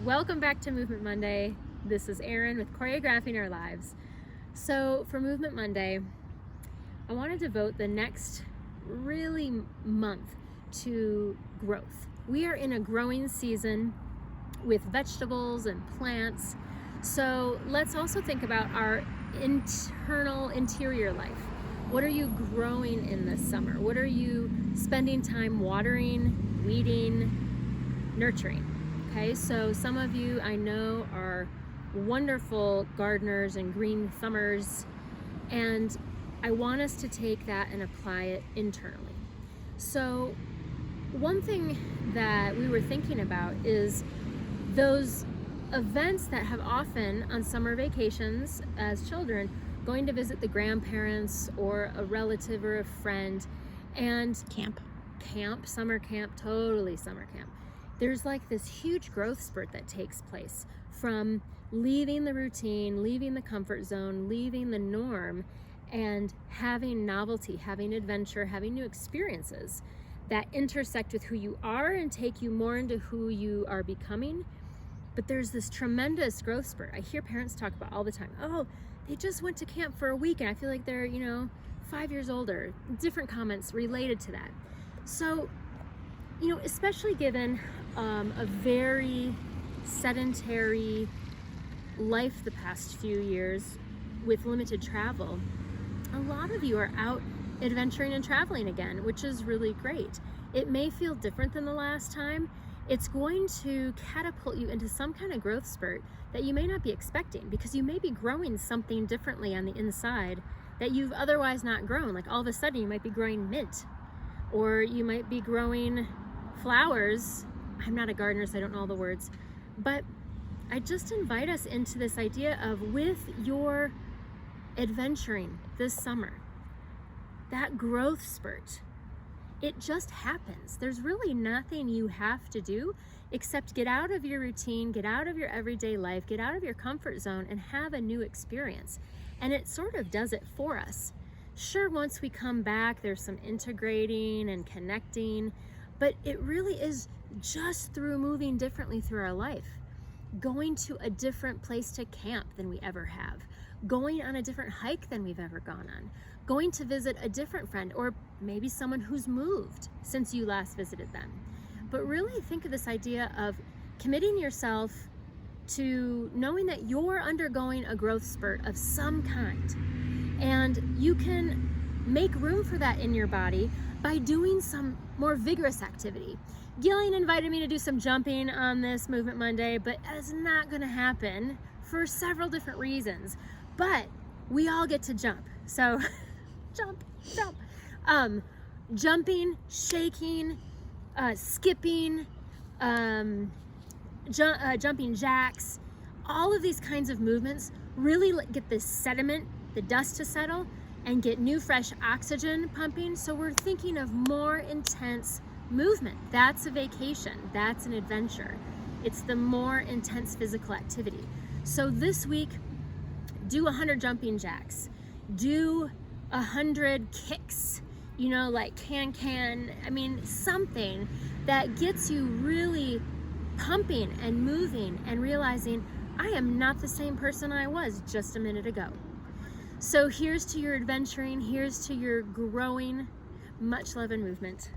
Welcome back to Movement Monday. This is Erin with Choreographing Our Lives. So for Movement Monday, I want to devote the next month to growth. We are in a growing season with vegetables and plants. So let's also think about our interior life. What are you growing in this summer? What are you spending time watering, weeding, nurturing? Okay, so some of you I know are wonderful gardeners and green thumbers, and I want us to take that and apply it internally. So one thing that we were thinking about is those events that have often on summer vacations as children, going to visit the grandparents or a relative or a friend, and summer camp, totally summer camp. There's like this huge growth spurt that takes place from leaving the routine, leaving the comfort zone, leaving the norm, and having novelty, having adventure, having new experiences that intersect with who you are and take you more into who you are becoming. But there's this tremendous growth spurt. I hear parents talk about all the time, oh, they just went to camp for a week and I feel like they're, 5 years older. Different comments related to that. So, especially given a very sedentary life the past few years with limited travel, a lot of you are out adventuring and traveling again, which is really great. It may feel different than the last time. It's going to catapult you into some kind of growth spurt that you may not be expecting, because you may be growing something differently on the inside that you've otherwise not grown. Like all of a sudden you might be growing mint, or you might be growing flowers. I'm not a gardener, so I don't know all the words, but I just invite us into this idea of, with your adventuring this summer, that growth spurt, it just happens. There's really nothing you have to do except get out of your routine, get out of your everyday life, get out of your comfort zone and have a new experience. And it sort of does it for us. Sure, once we come back, there's some integrating and connecting, but it really is just through moving differently through our life, going to a different place to camp than we ever have, going on a different hike than we've ever gone on, going to visit a different friend, or maybe someone who's moved since you last visited them. But really think of this idea of committing yourself to knowing that you're undergoing a growth spurt of some kind, and you can make room for that in your body by doing some more vigorous activity. Gillian invited me to do some jumping on this Movement Monday, but it's not going to happen for several different reasons. But we all get to jump. So jump. Jumping, shaking, skipping, jumping jacks, all of these kinds of movements really get this sediment, the dust to settle, and get new fresh oxygen pumping. So we're thinking of more intense movement. That's a vacation. That's an adventure. It's the more intense physical activity. So this week, do 100 jumping jacks, do 100 kicks, like something that gets you really pumping and moving and realizing, I am not the same person I was just a minute ago. So here's to your adventuring, here's to your growing. Much love and movement.